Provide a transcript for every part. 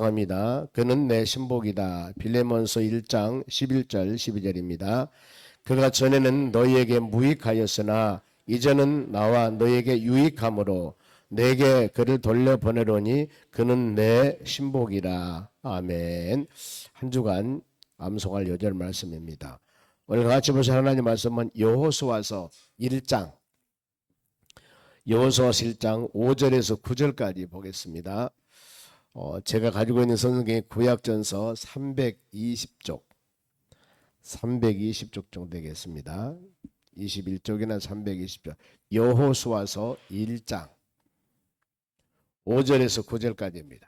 합니다. 그는 내 신복이다. 빌레몬서 1장 11절 12절입니다. 그가 전에는 너희에게 무익하였으나 이제는 나와 너희에게 유익함으로 내게 그를 돌려보내려니 그는 내 신복이라. 아멘. 한 주간 암송할 요절 말씀입니다. 오늘 같이 보실 하나님 말씀은 여호수아서 1장 여호수아서 1장 5절에서 9절까지 보겠습니다. 제가 가지고 있는 성경의 구약전서 320쪽 정도 되겠습니다. 21쪽이나 320쪽 여호수아서 1장 5절에서 9절까지입니다.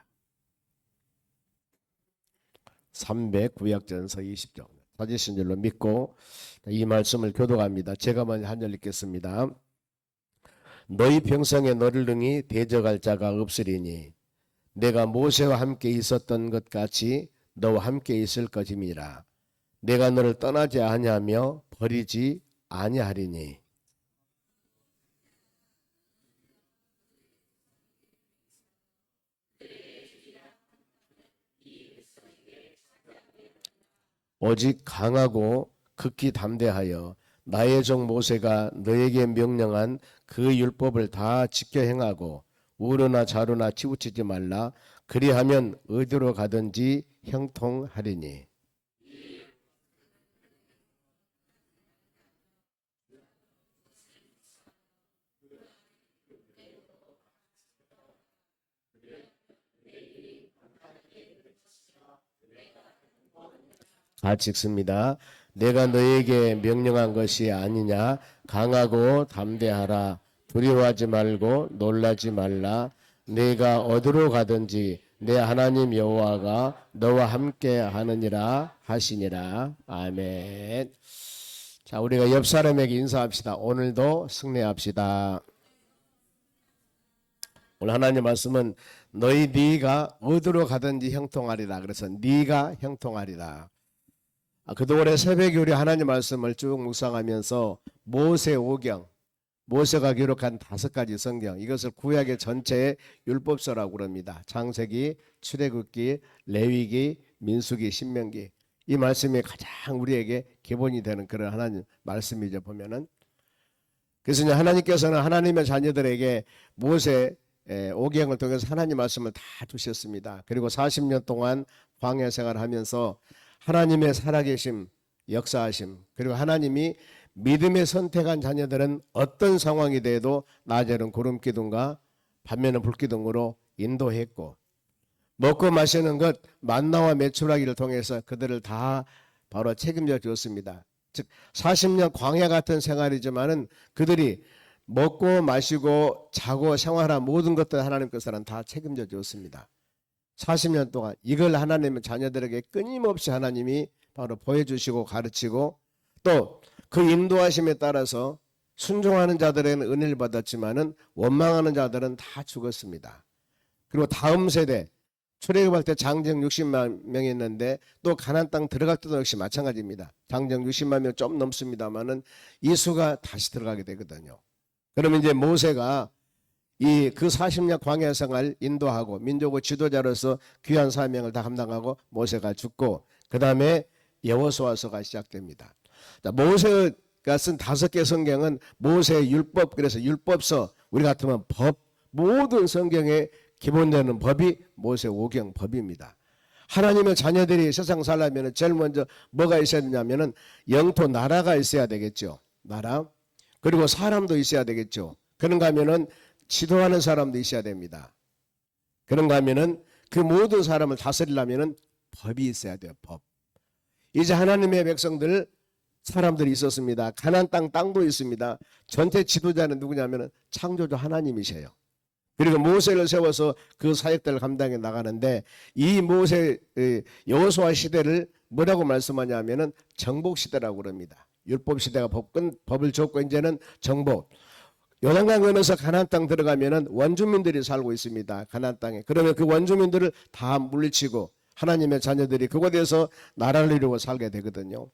300구약전서 20쪽 찾으신 줄로 믿고 이 말씀을 교독합니다. 제가 먼저 한 절 읽겠습니다. 너희 평생에 너를 능히 대적할 자가 없으리니 내가 모세와 함께 있었던 것 같이 너와 함께 있을 것임이라. 내가 너를 떠나지 아니하며 버리지 아니하리니. 오직 강하고 극히 담대하여 나의 종 모세가 너에게 명령한 그 율법을 다 지켜 행하고 우로나 좌로나 치우치지 말라. 그리하면 어디로 가든지 형통하리니. 같이 읽습니다. 내가 너에게 명령한 것이 아니냐. 강하고 담대하라. 두려워하지 말고 놀라지 말라. 내가 어디로 가든지 내 하나님 여호와가 너와 함께 하느니라 하시니라. 아멘. 자, 우리가 옆 사람에게 인사합시다. 오늘도 승리합시다. 오늘 하나님 말씀은 네가 어디로 가든지 형통하리라. 그래서 네가 형통하리라. 그동안에 새벽에 우리 하나님 말씀을 쭉 묵상하면서 모세 오경, 모세가 기록한 5가지 성경, 이것을 구약의 전체의 율법서라고 그럽니다. 창세기, 출애굽기, 레위기, 민수기, 신명기. 이 말씀이 가장 우리에게 기본이 되는 그런 하나님 말씀이죠. 보면은 그래서 이제 하나님께서는 하나님의 자녀들에게 모세 오경을 통해서 하나님 말씀을 다 주셨습니다. 그리고 40년 동안 광야 생활하면서 하나님의 살아계심, 역사하심, 그리고 하나님이 믿음에 선택한 자녀들은 어떤 상황이 돼도 낮에는 구름기둥과 밤에는 불기둥으로 인도했고, 먹고 마시는 것 만나와 메추라기를 통해서 그들을 다 바로 책임져 주었습니다. 즉 40년 광야 같은 생활이지만은 그들이 먹고 마시고 자고 생활한 모든 것들 하나님께서는 다 책임져 주었습니다. 40년 동안 이걸 하나님의 자녀들에게 끊임없이 하나님이 바로 보여주시고 가르치고, 또 그 인도하심에 따라서 순종하는 자들에게는 은혜를 받았지만은 원망하는 자들은 다 죽었습니다. 그리고 다음 세대 출애굽할 때 장정 60만 명이 있는데 또 가나안 땅 들어갈 때도 역시 마찬가지입니다. 장정 60만 명 좀 넘습니다만은 이 수가 다시 들어가게 되거든요. 그러면 이제 모세가 그 40년 광야 생활 인도하고 민족의 지도자로서 귀한 사명을 다 감당하고 모세가 죽고, 그 다음에 여호수아서가 시작됩니다. 자, 모세가 쓴 5개 성경은 모세의 율법, 그래서 율법서, 우리 같으면 법, 모든 성경의 기본되는 법이 모세 오경 법입니다. 하나님의 자녀들이 세상 살려면 제일 먼저 뭐가 있어야 되냐면은 영토 나라가 있어야 되겠죠. 나라. 그리고 사람도 있어야 되겠죠. 그런가 하면은 지도하는 사람도 있어야 됩니다. 그런가 하면은 그 모든 사람을 다스리려면은 법이 있어야 돼요. 법. 이제 하나님의 백성들 사람들이 있었습니다. 가나안 땅도 있습니다. 전체 지도자는 누구냐면은 창조주 하나님이세요. 그리고 모세를 세워서 그 사역들을 감당해 나가는데, 이 모세 여호수아 시대를 뭐라고 말씀하냐면은 정복 시대라고 그럽니다. 율법 시대가 법을 줬고 이제는 정복. 요단강 건너서 가나안 땅 들어가면은 원주민들이 살고 있습니다. 가나안 땅에. 그러면 그 원주민들을 다 물리치고 하나님의 자녀들이 그곳에서 나라를 이루고 살게 되거든요.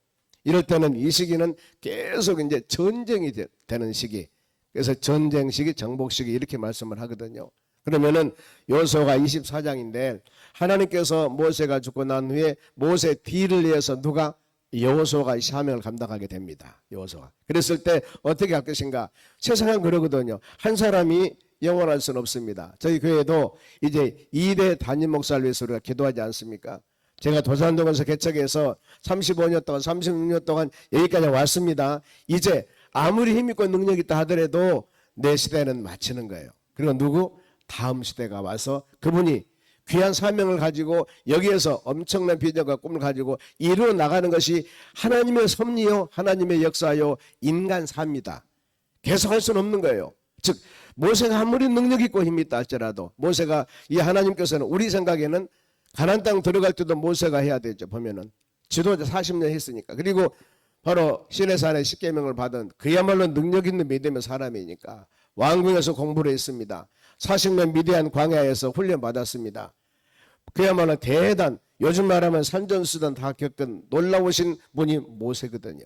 이럴 때는 이 시기는 계속 이제 전쟁이 되는 시기. 그래서 전쟁 시기, 정복 시기 이렇게 말씀을 하거든요. 그러면은 여호수아가 24장인데 하나님께서 모세가 죽고 난 후에 모세 뒤를 이어서 누가? 여호수아가 이 사명을 감당하게 됩니다. 여호수아. 그랬을 때 어떻게 할 것인가? 세상은 그러거든요. 한 사람이 영원할 수는 없습니다. 저희 교회도 이제 2대 담임 목사를 위해서 우리가 기도하지 않습니까? 제가 도산동에서 개척해서 35년 동안 36년 동안 여기까지 왔습니다. 이제 아무리 힘있고 능력이 있다 하더라도 내 시대는 마치는 거예요. 그리고 누구? 다음 시대가 와서 그분이 귀한 사명을 가지고 여기에서 엄청난 비전과 꿈을 가지고 이루어 나가는 것이 하나님의 섭리요, 하나님의 역사요, 인간사입니다. 계속 할 수는 없는 거예요. 즉 모세가 아무리 능력 있고 힘이 있다 할지라도 모세가 이 하나님께서는 우리 생각에는 가나안 땅 들어갈 때도 모세가 해야 되죠. 보면은 지도자 40년 했으니까. 그리고 바로 시내산에 십계명을 받은 그야말로 능력 있는 믿음의 사람이니까 왕궁에서 공부를 했습니다. 40년 미디안 광야에서 훈련 받았습니다. 그야말로 대단, 요즘 말하면 산전수전 다 겪은 놀라우신 분이 모세거든요.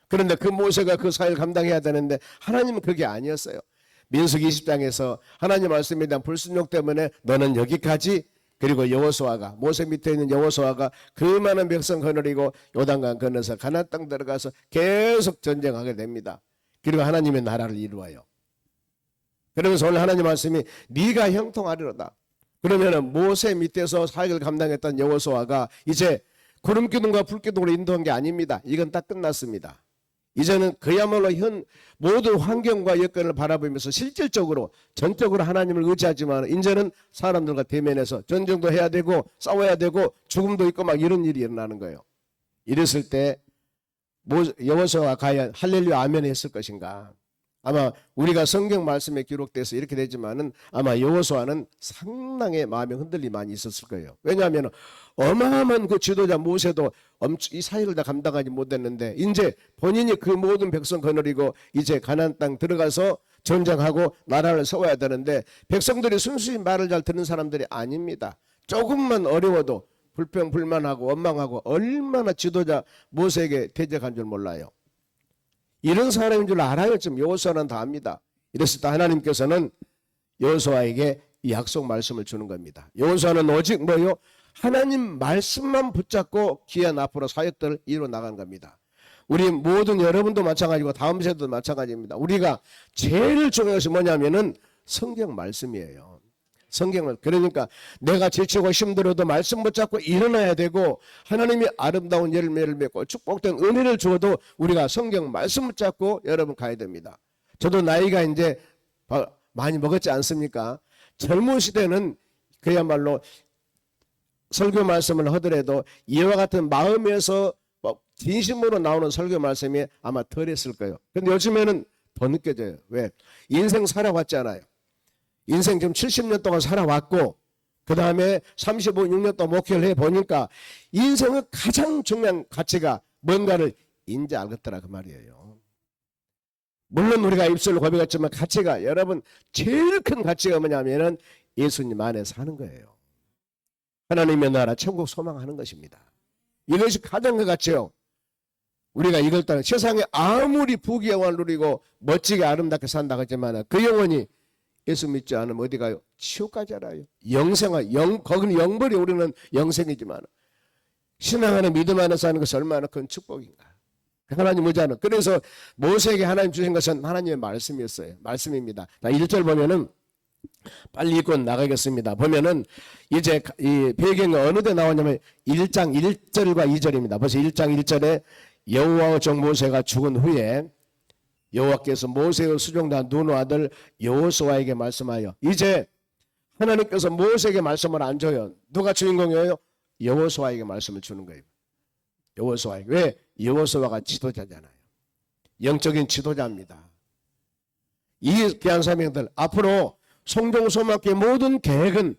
그런데 그 모세가 그 사회를 감당해야 되는데 하나님은 그게 아니었어요. 민수기 20장에서 하나님 말씀에 대한 불순종 때문에 너는 여기까지, 그리고 여호수아가, 모세 밑에 있는 여호수아가 그 많은 백성 거느리고 요단강 건너서 가나안 땅 들어가서 계속 전쟁하게 됩니다. 그리고 하나님의 나라를 이루어요. 그러면서 오늘 하나님 말씀이 네가 형통하리로다. 그러면은 모세 밑에서 사역을 감당했던 여호수아가 이제 구름 기둥과 불 기둥으로 인도한 게 아닙니다. 이건 딱 끝났습니다. 이제는 그야말로 현 모든 환경과 여건을 바라보면서 실질적으로 전적으로 하나님을 의지하지만 이제는 사람들과 대면해서 전쟁도 해야 되고 싸워야 되고 죽음도 있고 막 이런 일이 일어나는 거예요. 이랬을 때 여호수아가 과연 할렐루야 아멘 했을 것인가? 아마 우리가 성경 말씀에 기록돼서 이렇게 되지만은 아마 여호수아는 상당히 마음의 흔들림이 많이 있었을 거예요. 왜냐하면 어마어마한 그 지도자 모세도 이 사역을 다 감당하지 못했는데 이제 본인이 그 모든 백성 거느리고 이제 가나안 땅 들어가서 전쟁하고 나라를 세워야 되는데 백성들이 순수히 말을 잘 듣는 사람들이 아닙니다. 조금만 어려워도 불평불만하고 원망하고 얼마나 지도자 모세에게 대적한 줄 몰라요. 이런 사람인 줄 알아요. 지금 여호수아는 다 압니다. 이랬을 때 하나님께서는 여호수아에게 이 약속 말씀을 주는 겁니다. 여호수아는 오직 뭐요? 하나님 말씀만 붙잡고 귀한 앞으로 사역들을 이루어 나가는 겁니다. 우리 모든 여러분도 마찬가지고 다음 세대도 마찬가지입니다. 우리가 제일 중요한 것이 뭐냐면은 성경 말씀이에요. 성경을. 그러니까 내가 지치고 힘들어도 말씀 붙잡고 일어나야 되고 하나님이 아름다운 열매를 맺고 축복된 은혜를 주어도 우리가 성경 말씀 붙잡고 여러분 가야 됩니다. 저도 나이가 이제 많이 먹었지 않습니까? 젊은 시대는 그야말로 설교 말씀을 하더라도 이와 같은 마음에서 진심으로 나오는 설교 말씀이 아마 덜했을 거예요. 근데 요즘에는 더 느껴져요. 왜? 인생 살아왔잖아요. 인생 지금 70년 동안 살아왔고 그 다음에 35년 동안 목회를 해보니까 인생의 가장 중요한 가치가 뭔가를 이제 알겠더라 그 말이에요. 물론 우리가 입술로 고백했지만 가치가, 여러분 제일 큰 가치가 뭐냐면은 예수님 안에 사는 거예요. 하나님의 나라 천국 소망하는 것입니다. 이것이 가장 큰 가치요. 우리가 이걸 따라 세상에 아무리 부귀 영화를 누리고 멋지게 아름답게 산다 하지만 그 영혼이 예수 믿지 않으면 어디 가요? 지옥 가잖아요. 거기는 영벌이, 우리는 영생이지만 신앙 안에 믿음 안에 사는 것이 얼마나 큰 축복인가. 하나님 의지하는. 그래서 모세에게 하나님 주신 것은 하나님의 말씀이었어요. 말씀입니다. 1절 보면은 빨리 읽고 나가겠습니다. 보면은 이제 이 배경이 어느 데 나오냐면 1장 1절과 2절입니다. 벌써 1장 1절에 여호와의 종 모세가 죽은 후에 여호와께서 모세의 수종자 눈의 아들 여호수아에게 말씀하여, 이제 하나님께서 모세에게 말씀을 안 줘요. 누가 주인공이에요? 여호수아에게 말씀을 주는 거예요. 여호수아에게. 왜? 여호수아가 지도자잖아요. 영적인 지도자입니다. 이 귀한 사명들 앞으로 송종소망교회 모든 계획은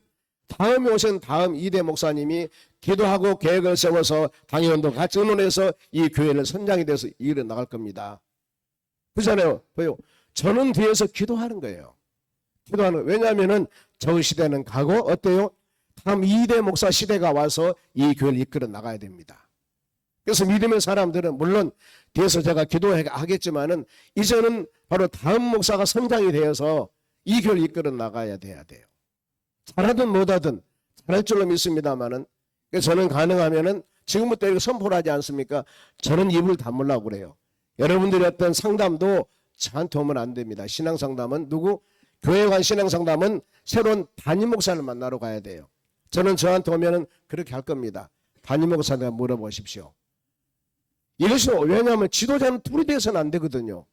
다음에 오신 다음 2대 목사님이 기도하고 계획을 세워서 당회원도 같이 의논해서 이 교회를 선장이 돼서 일해 나갈 겁니다. 그렇잖아요. 보여. 저는 뒤에서 기도하는 거예요. 기도하는 거예요. 왜냐하면은 저 시대는 가고 어때요? 다음 2대 목사 시대가 와서 이 교회를 이끌어 나가야 됩니다. 그래서 믿음의 사람들은 물론 뒤에서 제가 기도하겠지만은 이제는 바로 다음 목사가 선장이 되어서 이 교회를 이끌어 나가야 돼요. 잘하든 못하든 잘할 줄로 믿습니다만은 저는 가능하면은 지금부터 이렇게 선포를 하지 않습니까? 저는 입을 다물라고 그래요. 여러분들이 어떤 상담도 저한테 오면 안 됩니다. 신앙 상담은 교회에 간 신앙 상담은 새로운 담임 목사를 만나러 가야 돼요. 저는 저한테 오면은 그렇게 할 겁니다. 담임 목사한테 물어보십시오. 이것이 왜냐하면 지도자는 둘이 돼서는 안 되거든요.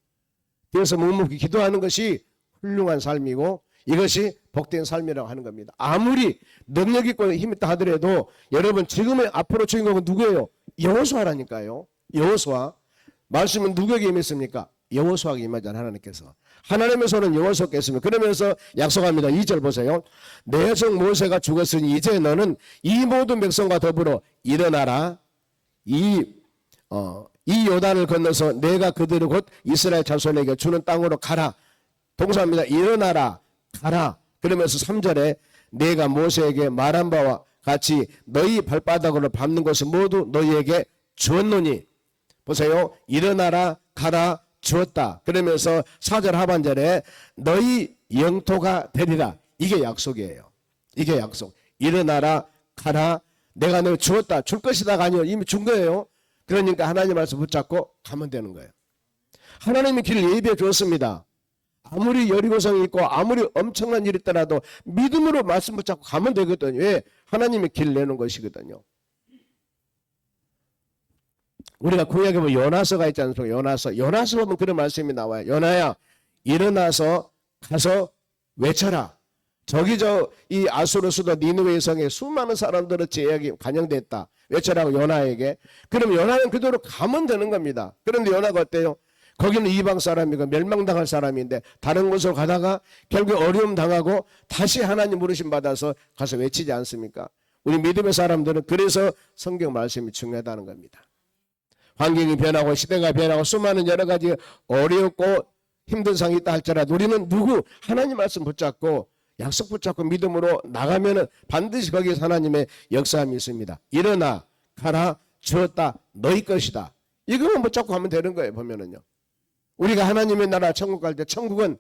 그래서 묵묵히 기도하는 것이 훌륭한 삶이고 이것이 복된 삶이라고 하는 겁니다. 아무리 능력 있고 힘 있다 하더라도 여러분 지금의 앞으로 주인공은 누구예요? 여호수아라니까요. 여호수아. 말씀은 누구에게 임했습니까? 여호수아에게 임하잖아요. 하나님께서. 하나님의 손은 여호수아께 있습니다. 그러면서 약속합니다. 2절 보세요. 내 종 모세가 죽었으니 이제 너는 이 모든 백성과 더불어 일어나라. 이 요단을 건너서 내가 그들을 곧 이스라엘 자손에게 주는 땅으로 가라. 동사입니다. 일어나라. 가라. 그러면서 3절에 내가 모세에게 말한 바와 같이 너희 발바닥으로 밟는 것을 모두 너희에게 주었노니. 보세요. 일어나라. 가라. 주었다. 그러면서 4절 하반절에 너희 영토가 되리라. 이게 약속이에요. 이게 약속. 일어나라. 가라. 내가 너 주었다. 줄 것이다가 아니요. 이미 준 거예요. 그러니까 하나님 말씀 붙잡고 가면 되는 거예요. 하나님이 길을 예비해 주었습니다. 아무리 여리고성이 있고 아무리 엄청난 일이 있더라도 믿음으로 말씀 붙잡고 가면 되거든요. 왜? 하나님이 길 내는 것이거든요. 우리가 구약에 보면 요나서가 있지 않습니까? 요나서 보면 그런 말씀이 나와요. 요나야 일어나서 가서 외쳐라. 이 아수르 수도 니느웨 성에 수많은 사람들의 제약이 관영됐다. 외쳐라고 요나에게. 그럼 요나는 그대로 가면 되는 겁니다. 그런데 요나가 어때요? 거기는 이방 사람이고 멸망당할 사람인데 다른 곳으로 가다가 결국 어려움 당하고 다시 하나님 부르심 받아서 가서 외치지 않습니까? 우리 믿음의 사람들은 그래서 성경 말씀이 중요하다는 겁니다. 환경이 변하고 시대가 변하고 수많은 여러 가지 어렵고 힘든 상황이 있다 할지라도 우리는 하나님 말씀 붙잡고 약속 붙잡고 믿음으로 나가면은 반드시 거기에서 하나님의 역사함이 있습니다. 일어나 가라 주었다 너희 것이다. 이거만 붙잡고 하면 되는 거예요. 보면은요. 우리가 하나님의 나라 천국 갈 때 천국은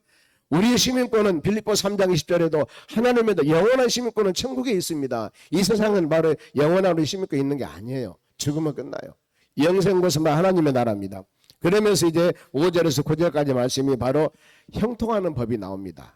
우리의 시민권은 빌립보 3장 20절에도 하나님의 영원한 시민권은 천국에 있습니다. 이 세상은 바로 영원한 우리 시민권이 있는 게 아니에요. 죽으면 끝나요. 영생 것은 하나님의 나라입니다. 그러면서 이제 5절에서 9절까지 말씀이 바로 형통하는 법이 나옵니다.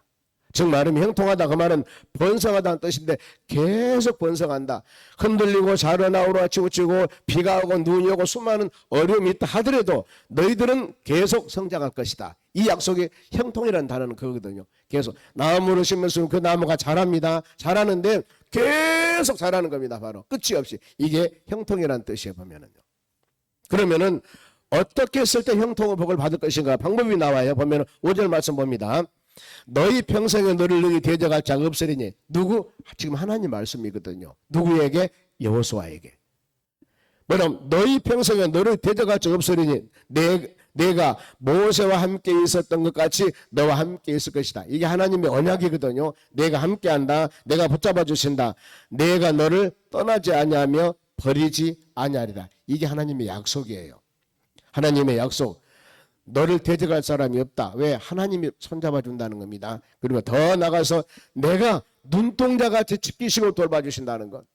즉 말하면 형통하다 그 말은 번성하다는 뜻인데 계속 번성한다. 흔들리고 자라나 오르치고 비가 오고 눈이 오고 수많은 어려움이 있다 하더라도 너희들은 계속 성장할 것이다. 이 약속이 형통이라는 단어는 그거거든요. 계속 나무를 심으면 그 나무가 자랍니다. 자라는데 계속 자라는 겁니다. 바로 끝이 없이. 이게 형통이라는 뜻이에요. 보면은요. 그러면은 어떻게 했을 때 형통의 복을 받을 것인가 방법이 나와요. 보면은 5절 말씀 봅니다. 너희 평생에 너를 능히 대적할 자가 없으리니. 지금 하나님 말씀이거든요. 누구에게? 여호수아에게. 뭐냐면 너희 평생에 너를 대적할 자가 없으리니 내가 모세와 함께 있었던 것 같이 너와 함께 있을 것이다. 이게 하나님의 언약이거든요. 내가 함께한다. 내가 붙잡아 주신다. 내가 너를 떠나지 아니하며 버리지 아니하리라. 이게 하나님의 약속이에요. 하나님의 약속. 너를 대적할 사람이 없다. 왜? 하나님이 손잡아 준다는 겁니다. 그리고 더 나가서 내가 눈동자같이 지키시고 돌봐주신다는 것.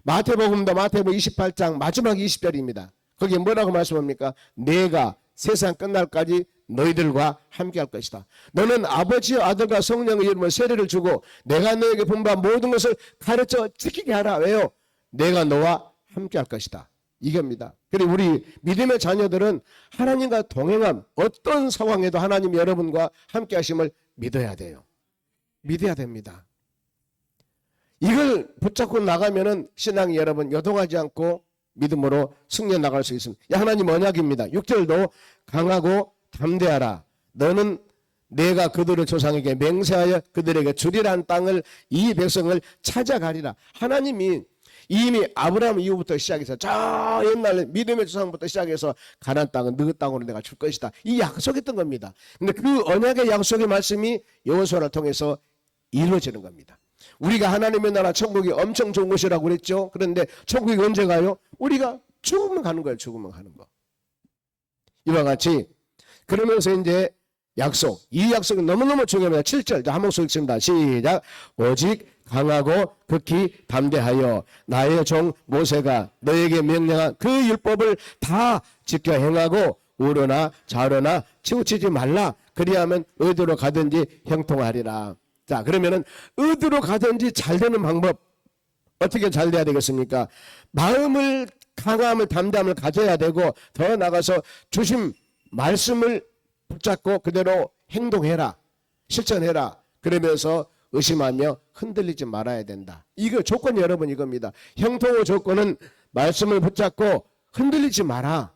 마태복음 28장 마지막 20절입니다. 거기에 뭐라고 말씀합니까? 내가 세상 끝날까지 너희들과 함께 할 것이다. 너는 아버지와 아들과 성령의 이름으로 세례를 주고 내가 너에게 분부한 모든 것을 가르쳐 지키게 하라. 왜요? 내가 너와 함께 할 것이다. 이겁니다. 그리고 우리 믿음의 자녀들은 하나님과 동행함, 어떤 상황에도 하나님 여러분과 함께 하심을 믿어야 돼요. 믿어야 됩니다. 이걸 붙잡고 나가면은 신앙이 여러분 요동하지 않고 믿음으로 승리해 나갈 수 있습니다. 하나님 언약입니다. 6절도 강하고 담대하라. 너는 내가 그들의 조상에게 맹세하여 그들에게 주리란 땅을 이 백성을 찾아가리라. 하나님이 이미 아브라함 이후부터 시작해서 저 옛날 믿음의 조상부터 시작해서 가나안 땅은 너희 땅으로 내가 줄 것이다. 이 약속했던 겁니다. 근데 그 언약의 약속의 말씀이 여호수아를 통해서 이루어지는 겁니다. 우리가 하나님의 나라 천국이 엄청 좋은 곳이라고 그랬죠. 그런데 천국이 언제 가요? 우리가 죽으면 가는 거예요. 죽으면 가는 거. 이와 같이 그러면서 이제 약속. 이 약속이 너무너무 중요합니다. 7절 한 목소리 읽습니다. 시작. 오직 강하고 극히 담대하여 나의 종 모세가 너에게 명령한 그 율법을 다 지켜 행하고 우로나 좌로나 치우치지 말라. 그리하면 어디로 가든지 형통하리라. 자, 그러면은 어디로 가든지 잘 되는 방법 어떻게 잘 돼야 되겠습니까? 마음을 강함을 담대함을 가져야 되고 더 나가서 주신 말씀을 붙잡고 그대로 행동해라. 실천해라. 그러면서 의심하며 흔들리지 말아야 된다. 이거 조건이 여러분 이겁니다. 형통의 조건은 말씀을 붙잡고 흔들리지 마라.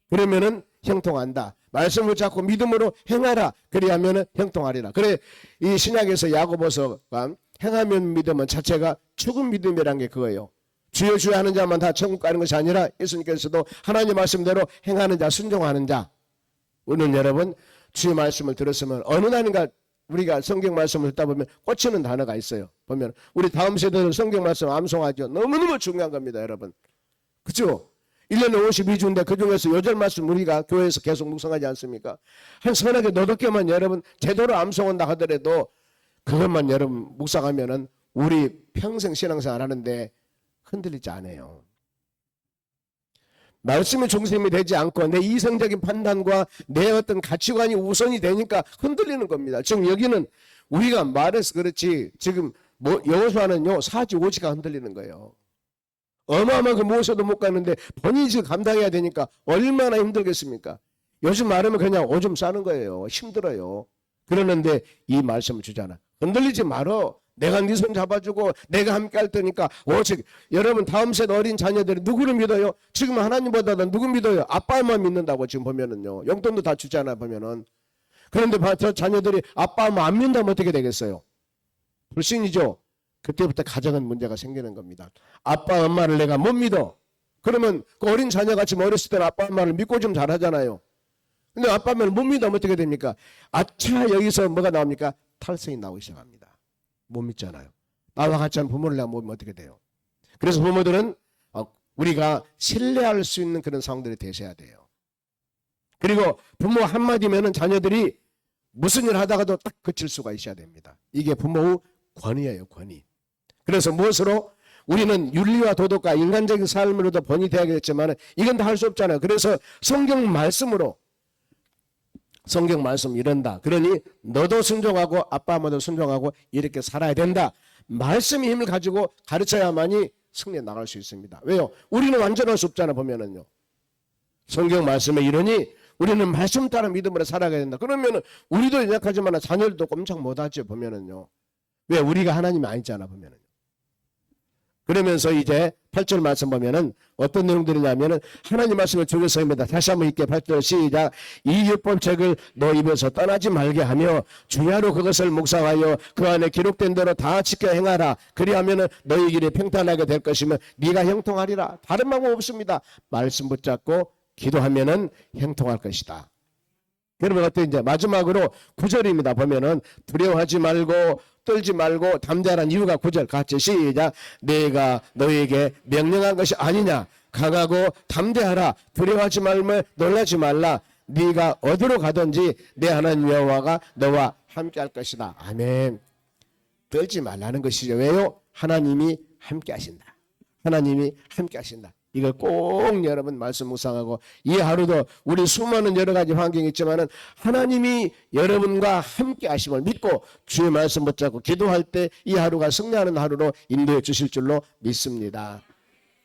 그러면은 형통한다. 말씀을 붙잡고 믿음으로 행하라. 그리하면은 형통하리라. 그래 이 신약에서 야고보서가 행하면 믿음은 자체가 죽은 믿음이란 게 그거예요. 주여 주여 하는 자만 다 천국 가는 것이 아니라 예수님께서도 하나님 말씀대로 행하는 자 순종하는 자. 오늘 여러분 주의 말씀을 들었으면 어느 날인가 우리가 성경 말씀을 듣다 보면 꽂히는 단어가 있어요. 보면 우리 다음 세대는 성경 말씀 암송하죠. 너무너무 중요한 겁니다, 여러분. 그렇죠? 1년에 52주인데 그중에서 요절 말씀 우리가 교회에서 계속 묵상하지 않습니까? 한 서너 개 너댓 개만 여러분 제대로 암송한다 하더라도 그것만 여러분 묵상하면은 우리 평생 신앙생활 하는데 흔들리지 않아요. 말씀의 중심이 되지 않고 내 이성적인 판단과 내 어떤 가치관이 우선이 되니까 흔들리는 겁니다. 지금 여기는 우리가 말해서 그렇지 지금 여호수아는요 사지 오지가 흔들리는 거예요. 어마어마하게 모셔도 못 가는데 본인이 지금 감당해야 되니까 얼마나 힘들겠습니까? 요즘 말하면 그냥 오줌 싸는 거예요. 힘들어요. 그러는데 이 말씀을 주잖아. 흔들리지 말어. 내가 네 손 잡아주고 내가 함께 할 테니까 오직 여러분 다음 세대 어린 자녀들이 누구를 믿어요? 지금 하나님보다는 누구 믿어요? 아빠만 믿는다고 지금 보면은요. 용돈도 다 주잖아 보면은. 그런데 저 자녀들이 아빠만 안 믿는다면 어떻게 되겠어요? 불신이죠. 그때부터 가정은 문제가 생기는 겁니다. 아빠 엄마를 내가 못 믿어. 그러면 그 어린 자녀가 지금 어렸을 때는 아빠 엄마를 믿고 좀 잘하잖아요. 근데 아빠 엄마를 못 믿으면 어떻게 됩니까? 아차 여기서 뭐가 나옵니까? 탈선이 나오기 시작합니다. 못 믿잖아요. 나와 같이 하는 부모를 내가 못 믿으면 어떻게 돼요? 그래서 부모들은 우리가 신뢰할 수 있는 그런 상황들이 되셔야 돼요. 그리고 부모 한마디면은 자녀들이 무슨 일 하다가도 딱 그칠 수가 있어야 됩니다. 이게 부모의 권위예요, 권위. 그래서 무엇으로? 우리는 윤리와 도덕과 인간적인 삶으로도 번이 되야겠지만 이건 다 할 수 없잖아요. 그래서 성경 말씀으로 성경 말씀 이런다. 그러니 너도 순종하고 아빠 엄마도 순종하고 이렇게 살아야 된다. 말씀의 힘을 가지고 가르쳐야만이 승리에 나갈 수 있습니다. 왜요? 우리는 완전할 수 없잖아 보면은요. 성경 말씀에 이러니 우리는 말씀 따라 믿음으로 살아가야 된다. 그러면은 우리도 연약하지만 자녀들도 꼼짝 못하죠 보면은요. 왜? 우리가 하나님이 아니잖아 보면은요. 그러면서 이제 8절 말씀 보면은 어떤 내용들이냐면은 하나님 말씀을 주겠습니다. 다시 한번 읽게 8절 시작. 이 율법책을 너 입에서 떠나지 말게 하며 주야로 그것을 묵상하여 그 안에 기록된 대로 다 지켜 행하라. 그리하면은 너희 길이 평탄하게 될 것이며 네가 형통하리라. 다른 방법 없습니다. 말씀 붙잡고 기도하면은 형통할 것이다. 여러분 어때? 이제 마지막으로 9절입니다. 보면은 두려워하지 말고 떨지 말고 담대하라는 이유가 9절 같이 시작. 내가 너에게 명령한 것이 아니냐. 강하고 담대하라. 두려워하지 말며 놀라지 말라. 네가 어디로 가든지 내 하나님 여호와가 너와 함께 할 것이다. 아멘. 떨지 말라는 것이죠. 왜요? 하나님이 함께 하신다. 하나님이 함께 하신다. 이걸 꼭 여러분 말씀 묵상하고 이 하루도 우리 수많은 여러 가지 환경이 있지만은 하나님이 여러분과 함께 하심을 믿고 주의 말씀 붙잡고 기도할 때 이 하루가 승리하는 하루로 인도해 주실 줄로 믿습니다.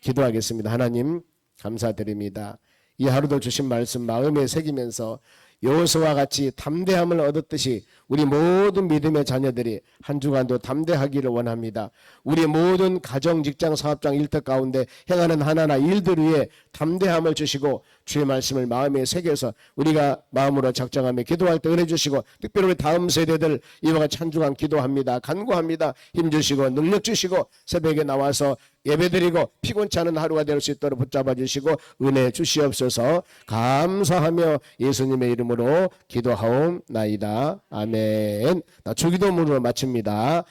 기도하겠습니다. 하나님 감사드립니다. 이 하루도 주신 말씀 마음에 새기면서 여호수아와 같이 담대함을 얻었듯이 우리 모든 믿음의 자녀들이 한 주간도 담대하기를 원합니다. 우리 모든 가정, 직장, 사업장, 일터 가운데 행하는 하나하나 일들 위해 담대함을 주시고 주의 말씀을 마음에 새겨서 우리가 마음으로 작정하며 기도할 때 은혜 주시고 특별히 우리 다음 세대들 이와 같이 한 주간 기도합니다. 간구합니다. 힘 주시고 능력 주시고 새벽에 나와서 예배드리고 피곤치 않은 하루가 될 수 있도록 붙잡아 주시고 은혜 주시옵소서. 감사하며 예수님의 이름으로 기도하옵나이다. 아멘. 주기도문으로 마칩니다.